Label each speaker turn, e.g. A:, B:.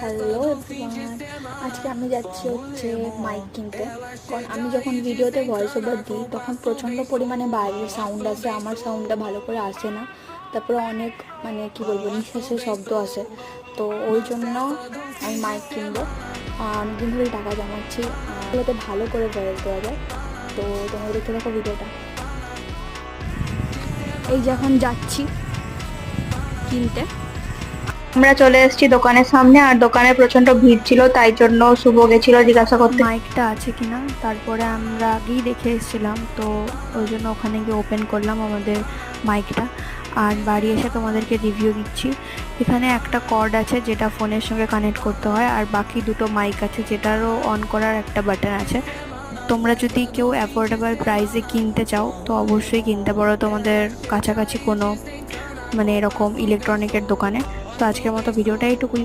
A: Hello everyone, আজকে আমি যাচ্ছি হচ্ছে মাইক কিনতে। কারণ আমি যখন ভিডিওতে ভয়েস ওভার দিই তখন প্রচণ্ড পরিমাণে বাইরের সাউন্ড আসে, আমার সাউন্ডটা ভালো করে আসে না। তারপরে অনেক কি বলবো, নিঃশ্বাসের শব্দ আসে। তো ওই জন্য আমি মাইক কিনবো। অনেকদিন ধরেই টাকা জমাচ্ছি, যাতে ভালো করে ভয়েস দেওয়া যায়। তো তোমরা দেখতে থাকো ভিডিওটা। এই যে এখন যাচ্ছি কিনতে। আমরা চলে এসেছি দোকানের সামনে, আর দোকানে প্রচন্ড ভিড় ছিল, তাই জন্য শুভ গেছিল জিজ্ঞাসা করতে মাইকটা আছে কিনা। তারপরে আমরা আগেই দেখে এসেছিলাম, তো ওই জন্য ওখানে গিয়ে ওপেন করলাম আমাদের মাইকটা। আর বাড়ি এসে তোমাদেরকে রিভিউ দিচ্ছি। এখানে একটা কর্ড আছে যেটা ফোনের সঙ্গে কানেক্ট করতে হয়, আর বাকি দুটো মাইক আছে যেটারও অন করার একটা বাটন আছে। তোমরা যদি কেউ অ্যাফোর্ডেবল প্রাইসে কিনতে চাও তো অবশ্যই কিনতে পারো তোমাদের কাছাকাছি কোনো এরকম ইলেকট্রনিকের দোকানে। তো আজকের মতো ভিডিওটা এইটুকুই।